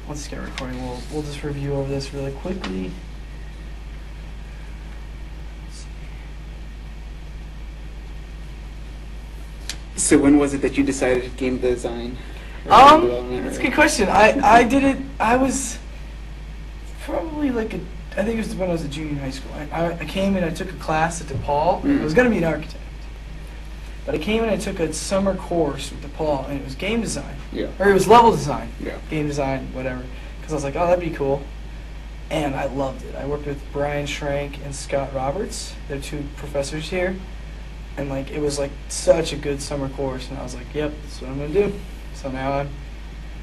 once it's get recording, we'll just review over this really quickly. So when was it that you decided game design? That's a good question. I did it. I was probably like I think it was when I was a junior in high school. I came and I took a class at DePaul. I was going to be an architect, but I came and I took a summer course with DePaul, and it was game design. Yeah. Or it was level design. Yeah. Game design, whatever. Because I was like, oh, that'd be cool. And I loved it. I worked with Brian Schrank and Scott Roberts. They're two professors here. And like it was like such a good summer course, and I was like, yep, that's what I'm going to do. So now I'm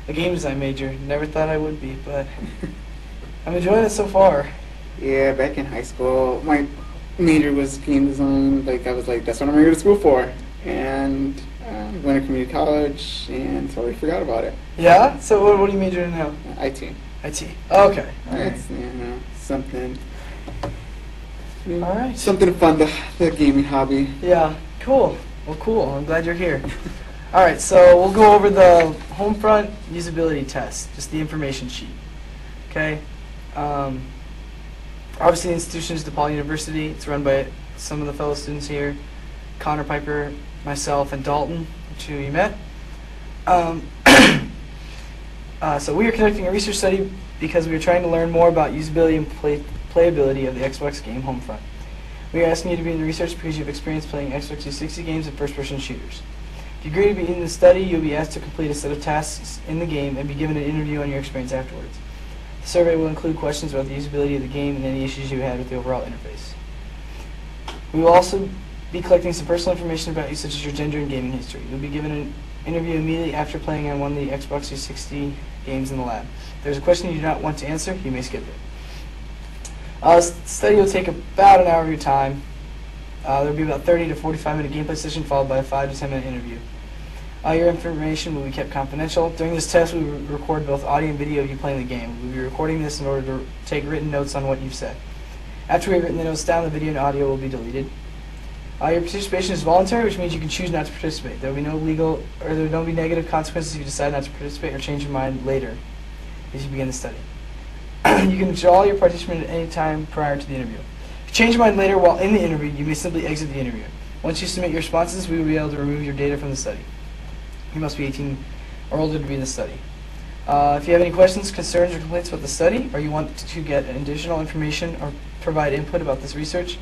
a game design major. Never thought I would be, but I'm enjoying it so far. Yeah, back in high school, my major was game design. Like I was like, that's what I'm going to go to school for. And went to community college and totally forgot about it. Yeah? So what do you major in now? IT. IT. Okay. All right. It's something. All right. Something fun, the gaming hobby. Yeah. Cool. Well, cool. I'm glad you're here. All right. So we'll go over the Homefront usability test, just the information sheet. Okay. Obviously, the institution is DePaul University. It's run by some of the fellow students here, Connor Piper, myself, and Dalton, which you met. So we are conducting a research study because we are trying to learn more about usability and playability of the Xbox game Homefront. We are asking you to be in the research because you have experience playing Xbox 360 games and first-person shooters. If you agree to be in the study, you'll be asked to complete a set of tasks in the game and be given an interview on your experience afterwards. The survey will include questions about the usability of the game and any issues you had with the overall interface. We will also be collecting some personal information about you, such as your gender and gaming history. You'll be given an interview immediately after playing on one of the Xbox 360 games in the lab. If there's a question you do not want to answer, you may skip it. This study will take about an hour of your time. There will be about 30 to 45-minute gameplay session followed by a 5 to 10-minute interview. All your information will be kept confidential. During this test, we will record both audio and video of you playing the game. We'll be recording this in order to take written notes on what you've said. After we've written the notes down, the video and audio will be deleted. Your participation is voluntary, which means you can choose not to participate. There will be no legal, or there will be negative consequences if you decide not to participate or change your mind later as you begin the study. You can withdraw your participation at any time prior to the interview. If you change your mind later while in the interview, you may simply exit the interview. Once you submit your responses, we will be able to remove your data from the study. You must be 18 or older to be in the study. If you have any questions, concerns, or complaints about the study, or you want to get additional information or provide input about this research,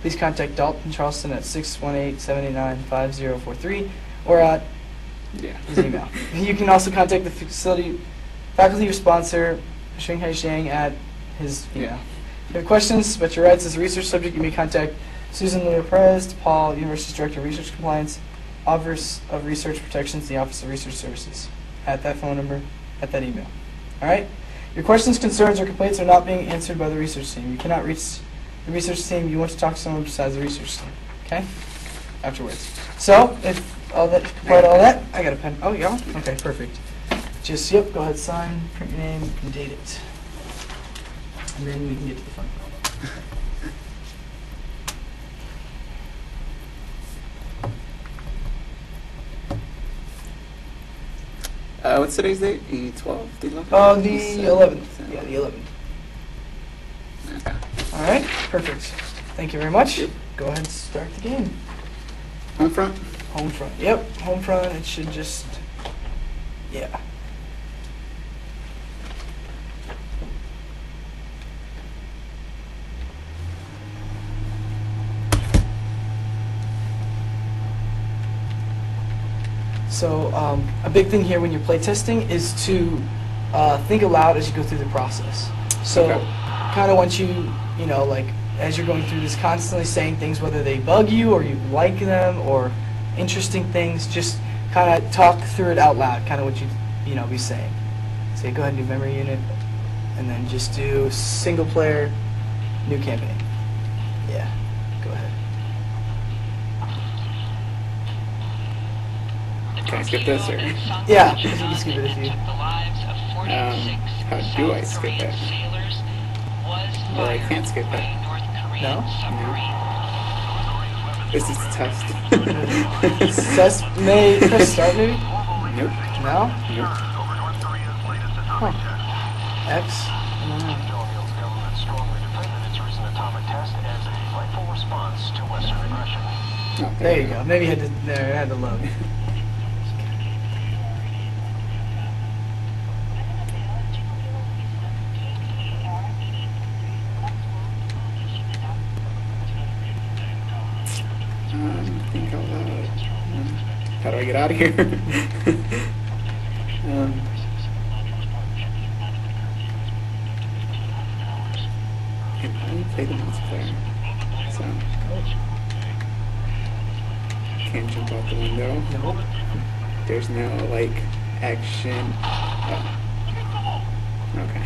please contact Dalton Charleston at 618-789-5043 or at his email. You can also contact the faculty or sponsor, Shanghai Zhang, at his email. If you have questions about your rights as a research subject, you may contact Susan Leo Perez, DePaul University's Director of Research Compliance, Office of Research Protections, the Office of Research Services, at that phone number, at that email. All right? Your questions, concerns, or complaints are not being answered by the research team. You cannot reach the research team. You want to talk to someone besides the research team. Okay? Afterwards. So, if all that, completed all that, I got a pen. Oh, yeah? Okay, perfect. Just, yep, go ahead, sign, print your name, and date it. And then we can get to the fun part. What's today's date? The 12th? The 11th? The 11th. Yeah, the 11th. Okay. All right, perfect. Thank you very much. Yep. Go ahead and start the game. Homefront? Homefront. Yep, Homefront. It should just, yeah. So a big thing here when you're playtesting is to think aloud as you go through the process. So kind of want you, you know, like as you're going through this, constantly saying things, whether they bug you or you like them or interesting things, just kind of talk through it out loud, kind of what you know, be saying. Say, go ahead and do memory unit, and then just do single player, new campaign. Yeah, go ahead. Can I skip this, or? Yeah, you can skip it if you... How do I skip it? Or I can't skip it. No? No. This is a test. Test, may press start maybe? Nope. No? Nope. Huh. X? I don't know. Philippines government strongly defended its recent atomic test as a rightful response to Western aggression. Oh, There you go. Maybe it had to load. Think out loud. How do I get out of here? I can only play the multiplayer, so can't jump out the window. Nope. There's no like action. Oh. Okay.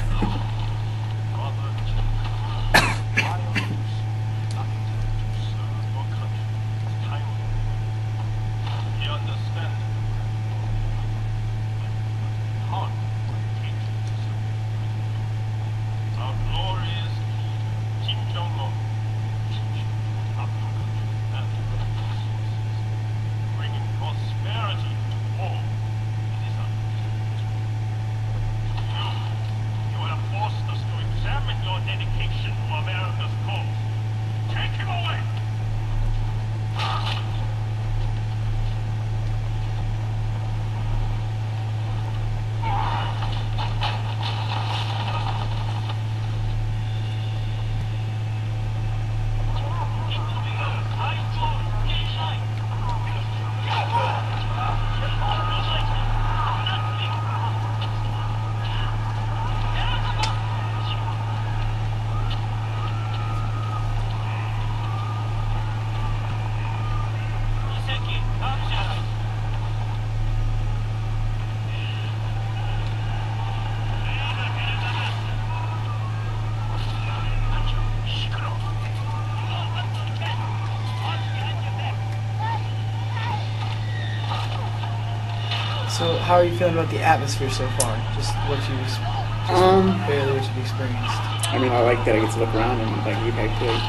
So, how are you feeling about the atmosphere so far? Just barely what you've experienced. I mean, I like that I get to look around and like you can actually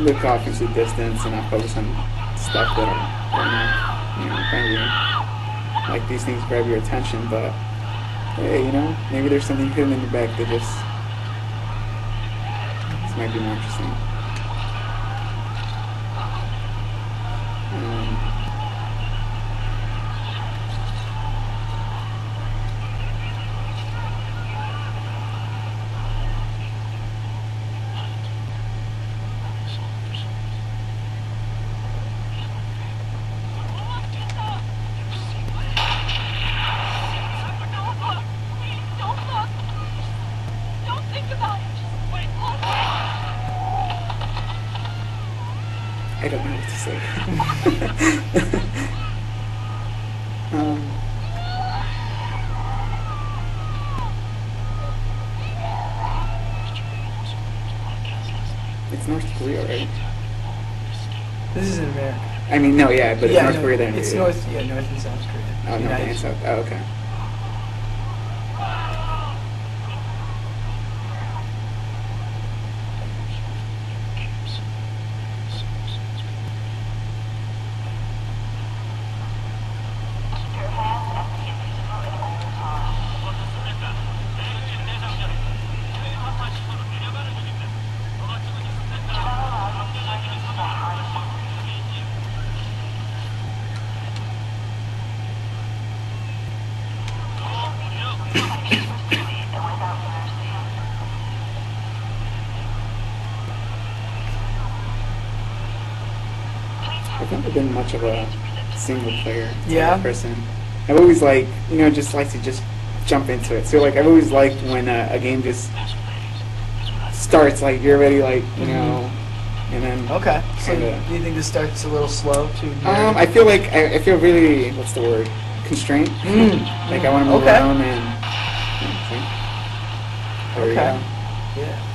look off into the distance and not focus on stuff that are going on, in front of you. Like these things grab your attention, but hey, maybe there's something hidden in your back that this might be more interesting. I don't know what to say. It's North Korea, right? This is in America. I mean, no, yeah, but it's North Korea there. It's North and South Korea. Oh, North and South. Oh, okay. I've never been much of a single player type of person. I've always just like to just jump into it. So I've always liked when a game just starts, you're already and then. Okay. So do you think this starts a little slow too? I feel I feel really, what's the word? Constrained. I want to move around and. There we go. Yeah.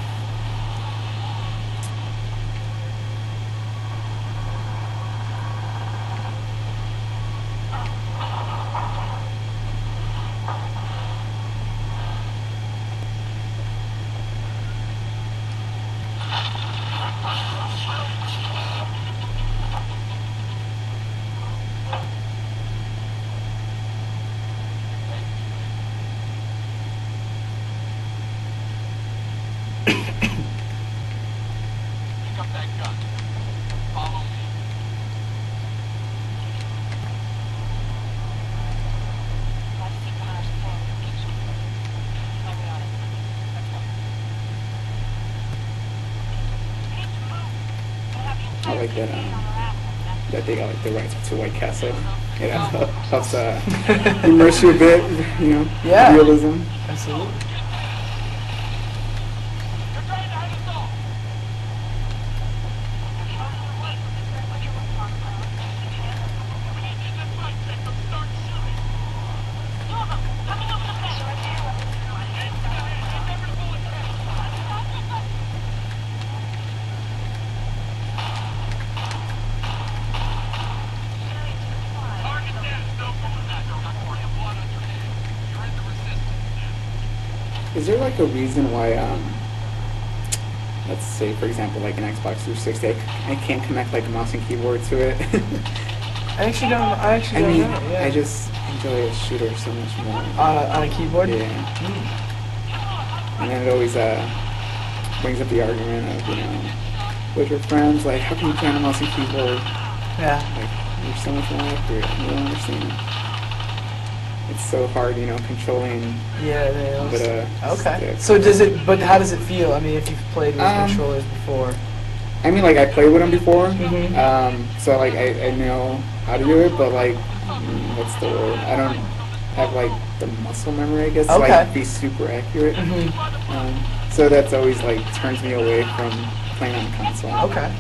Pick up that gun. Follow me. I like that that they got like the rights to White Castle. Yeah, helps immerse you a bit, you know, Yeah. realism. Absolutely. You're trying to hide us all. We need you to fight, Jacob. Start shooting. Two of them coming over the fence. Every bullet target down. No going back. Don't worry. Blood on your hands. You're in the resistance now. Is there like a reason why, let's say for example, like an Xbox 360, I can't connect like a mouse and keyboard to it? I actually don't I mean, know. Yeah. I just enjoy a shooter so much more. On a keyboard. Yeah. Mm. And then it always brings up the argument of, you know, with your friends, like, how can you play on a mouse and keyboard? Yeah. Like, you're so much more accurate. You don't understand. It's so hard, you know, controlling Yeah. They with also, a okay. stick. So does it? But how does it feel? I mean, if you've played with controllers before. I mean, like, I played with them before, Mhm. so, like, I know how to do it, but, like, what's the word? I don't have, like, the muscle memory, I guess, to, Okay. like, be super accurate. Mhm. So that's always, like, turns me away from playing on the console. Okay.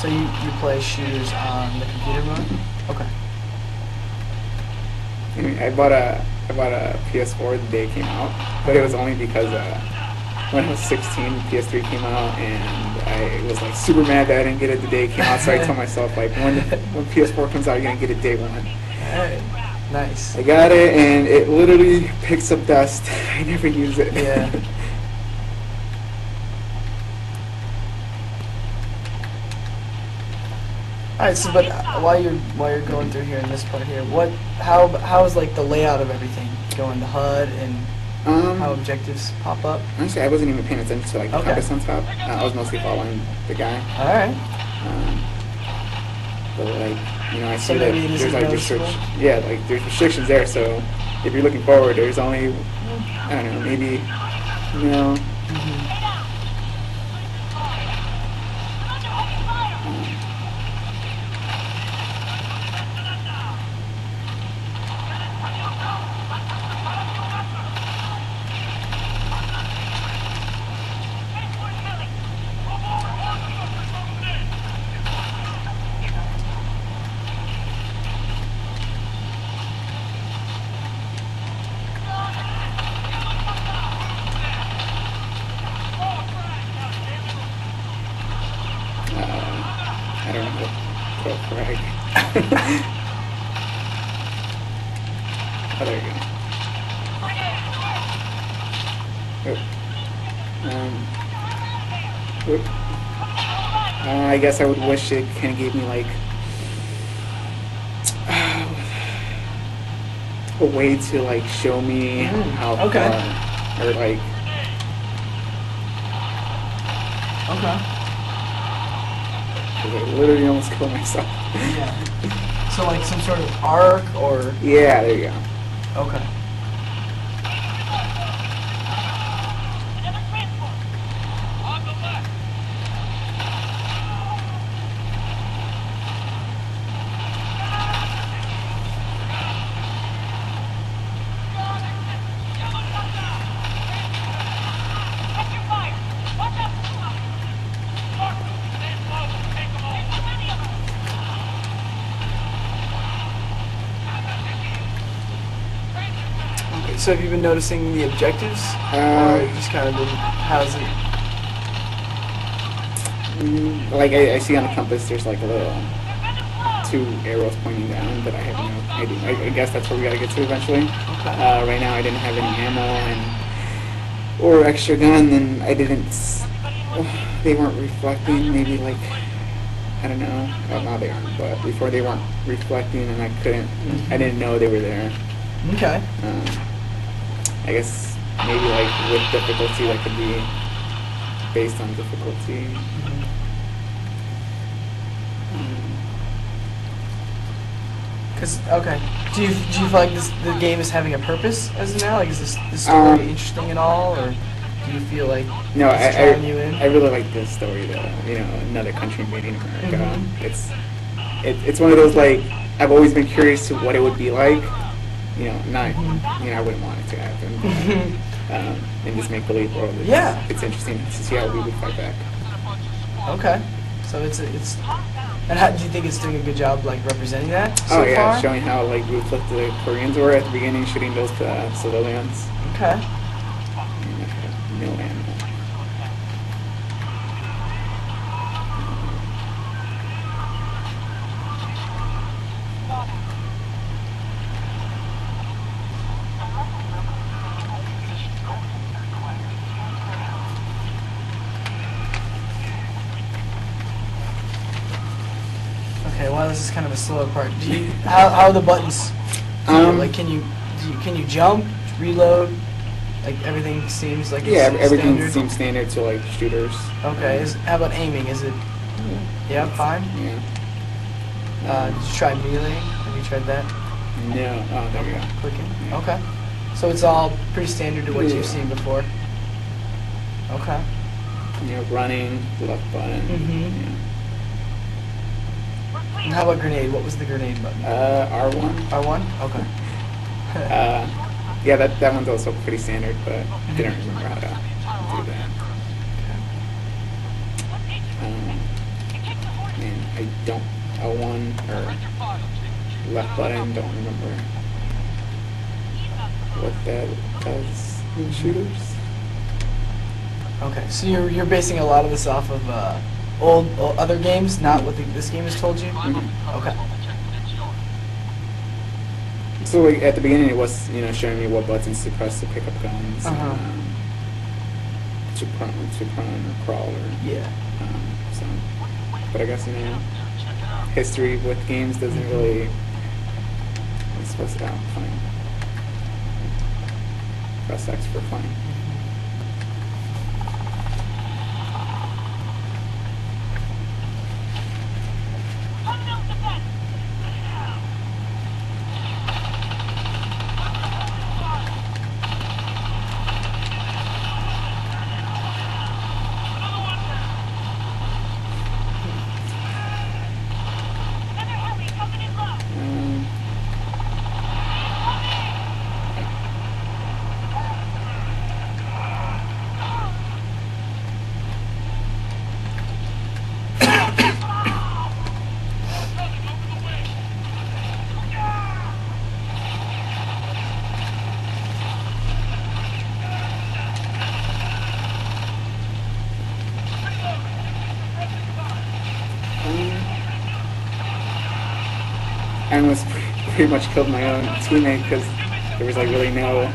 So you play shooters on the computer mode? Okay. I mean, I bought a PS4 the day it came out, but it was only because when I was 16, PS3 came out, and I was like super mad that I didn't get it the day it came out. So I told myself, like, when PS4 comes out, you're gonna get it day one. Alright. Nice. I got it, and it literally picks up dust. I never use it. Yeah. Alright, so but while you're going through here in this part here, how is like the layout of everything going? The HUD and how objectives pop up? Honestly, I wasn't even paying attention to like the Okay. compass on top. I was mostly following the guy. Alright. But like, you know, I So see that maybe it there's isn't like noticeable? yeah, like there's restrictions there. So if you're looking forward, there's only, I don't know, maybe, you know. I don't know how to throw a frag. Oh, there you go. Oop. I guess I would wish it kind of gave me like a way to like show me how okay. far, or like, Okay. 'cause I literally almost killed myself. Yeah. So like some sort of arc or Yeah, there you go. okay. On the left. Watch your fire. Watch out. Stand low. Take them all. Too many of them. Okay. So have you been noticing the objectives, or you just kind of been how's it? Like I see on the compass, there's like a little two arrows pointing down, but I have no idea. I guess that's where we gotta get to eventually. Okay. Right now, I didn't have any ammo or extra gun, and I didn't. They weren't reflecting. Maybe like, I don't know. Well, now they aren't, but before they weren't reflecting, and I couldn't. I didn't know they were there. Okay. I guess maybe like with difficulty, that could be based on difficulty. Cause okay, do you feel like the game is having a purpose as of now? Like, is this story interesting at all, or do you feel like No, it's drawing you in? I really like this story though. You know, another country invading America. It's one of those, like, I've always been curious to what it would be like. You know, not you know, I wouldn't want it to happen. In this make believe world, it's interesting to see how we would fight back. Okay, so it's and how do you think it's doing a good job like representing that so Oh yeah, far? showing how like ruthless the Koreans were at the beginning, shooting those civilians. Okay. No animal. Okay, well, this is kind of a slower part. Do you how are the buttons? Like, can you jump, reload? Like, everything seems like Yeah, it's everything standard? seems standard to like shooters. Okay. How about aiming? Is it fine? Yeah. Did you try melee? Have you tried that? No. Oh, there we go. Clicking. Yeah. Okay. So it's all pretty standard to what Yeah. you've seen before. Okay. You know, running, left button. And how about grenade? What was the grenade button? R1. R1? Okay. Yeah, that one's also pretty standard, but didn't remember how to do that. Man, I don't. L1 or left button, don't remember what that does in shooters. Okay, so you're basing a lot of this off of old other games, not what this game has told you? Okay. So like at the beginning, it was, you know, showing me what buttons to press to pick up guns, to prone or crawl, or Yeah. so. But I guess, you know, history with games doesn't really. It's supposed to be fine. Press X for flying. I almost pretty much killed my own teammate because there was like really no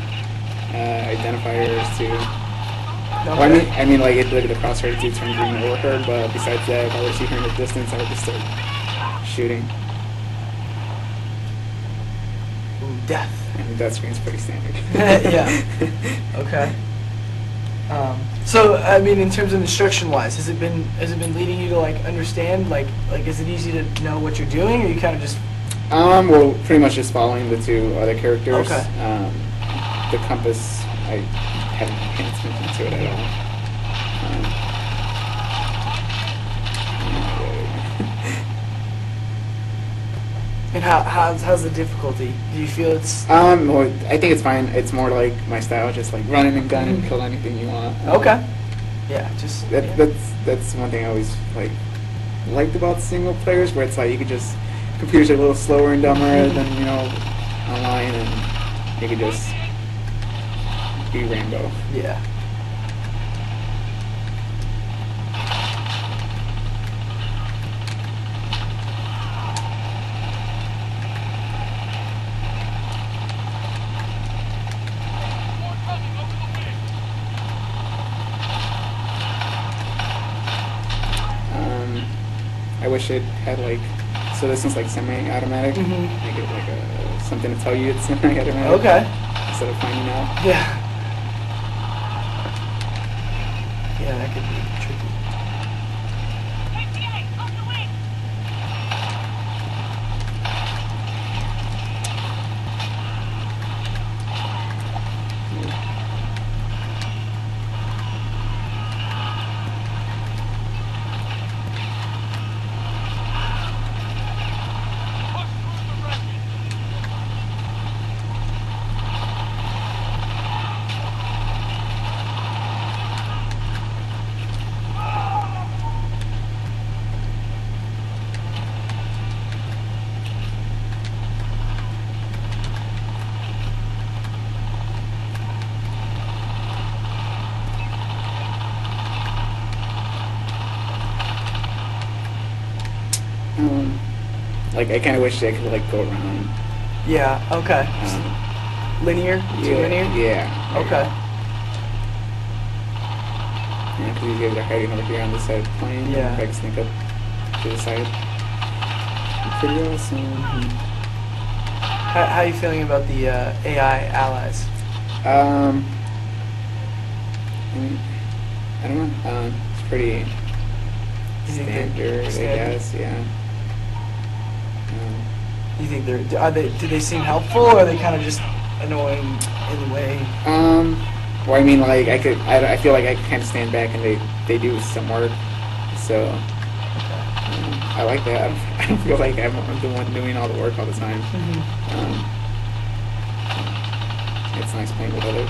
identifiers to. Well, I mean, like it did the crosshair to turn green over her, but besides that, if I were to see her in the distance, I would just start shooting. Ooh, death. And that screen's pretty standard. Yeah. Okay. So I mean, in terms of instruction-wise, has it been leading you to like understand, like is it easy to know what you're doing, or you kind of just? Well, pretty much just following the two other characters. Okay. The compass, I haven't paid attention to it at all. And how's the difficulty? Do you feel it's? Well, I think it's fine. It's more like my style, just like running and gun and kill anything you want. Okay. Yeah, just. That's one thing I always liked about single players, where it's like you could just computers are a little slower and dumber than, you know, online, and you could just be Rambo. Yeah. I wish it had like, so this one's like semi-automatic. Make it like a something to tell you it's in automatic. Okay. Instead of finding out. Yeah. Yeah, that could be tricky. KPA, up the wing! Push through the wreckage! Like I kind of wish I could like go around. Yeah. Okay. Linear. Too Yeah, linear. yeah. Okay. Yeah, because you guys are hiding over here on this side of the plane. Yeah. If I can sneak up to the side. Pretty awesome. How are you feeling about the AI allies? I mean, I don't know. It's pretty Do you think they're standard, I guess. Yeah. Do you think do they seem helpful, or are they kind of just annoying in the way? Well, I mean, like I feel like I can kind of stand back and they do some work, so I like that. I don't feel like I'm the one doing all the work all the time. It's nice playing with others.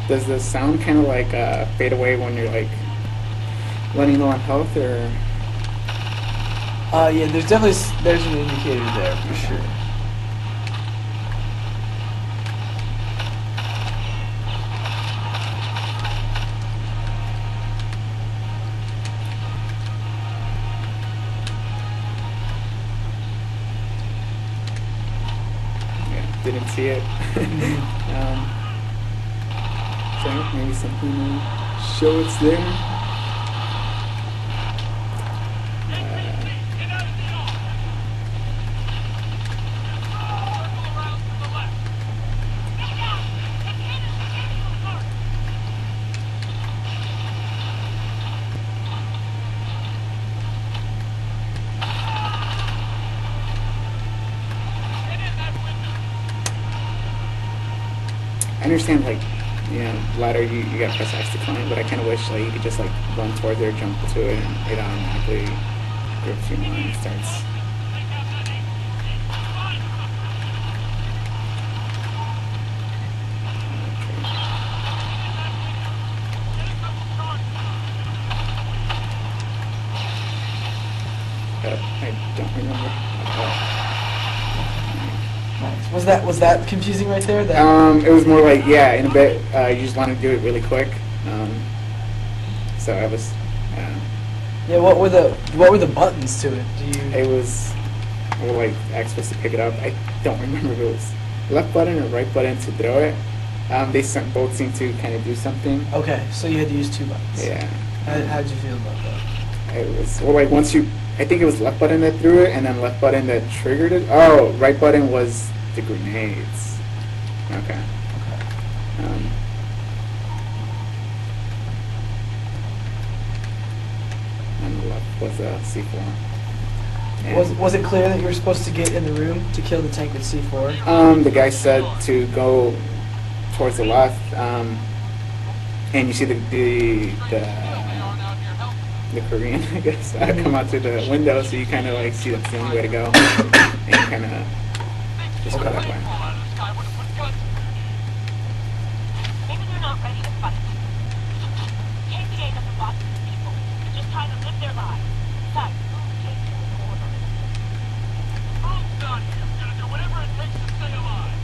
Does the sound kind of like fade away when you're like running low on health, or? Yeah, there's definitely there's an indicator there for sure. Yeah, didn't see it. So maybe something will show it's there. Get out of the yard! Circle around to the left. Get down! The cannons are getting you apart! Get in that window! I understand, like, you know, ladder, you gotta press X to climb, but I kind of wish like you could just like run towards it or jump to it, and it automatically grips you on and starts. Take out that eight. It's fine. Get a couple charges. I don't remember. Nice. Was that confusing right there? That It was more like, yeah, in a bit, you just want to do it really quick. So I was, yeah. What were the buttons to it? Do you? it was, well, like X was to pick it up. I don't remember if it was left button or right button to throw it. They both seem to kind of do something. Okay, so you had to use two buttons. Yeah. How'd you feel about that? It was, well, like once you, I think it was left button that threw it, and then left button that triggered it. Oh, right button was the grenades. Okay. And left was C4. And Was it clear that you were supposed to get in the room to kill the tank with C4? the guy said to go towards the left, and you see the Korean, I guess, come out through the window, so you kind of like see that's the only way to go, and you kind of just go that way. Maybe they're not ready to fight. KPA doesn't watch these people. They're just trying to live their lives. Besides, KPA is order. I'm done here. I'm gonna do whatever it takes to stay alive.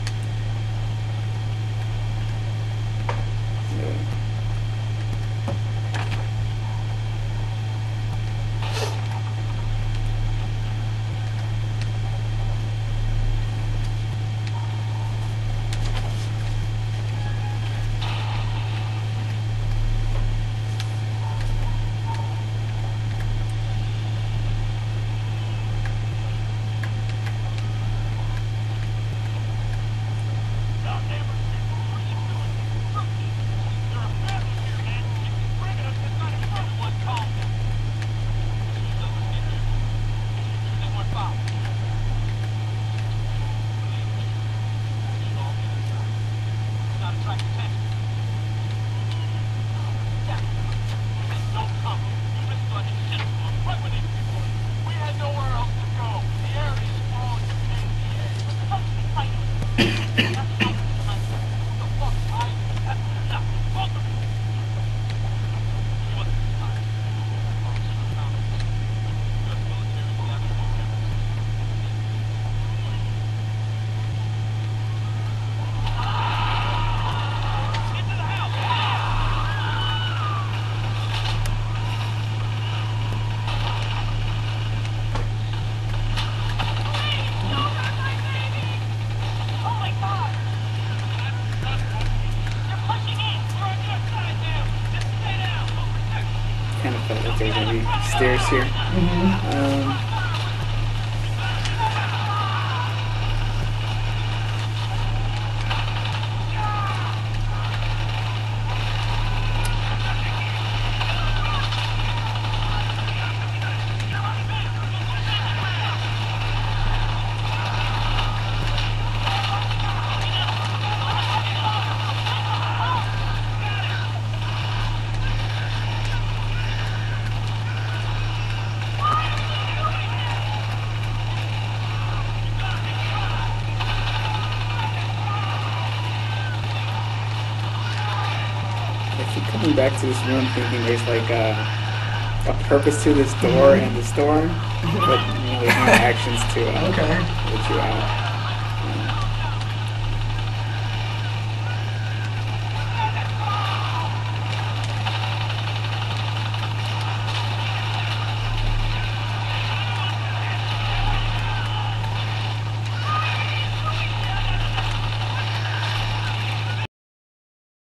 Kind of felt like there were going to be stairs here. I keep coming back to this room thinking there's like a purpose to this door and this door, but you know, there's no actions to Okay. let you out.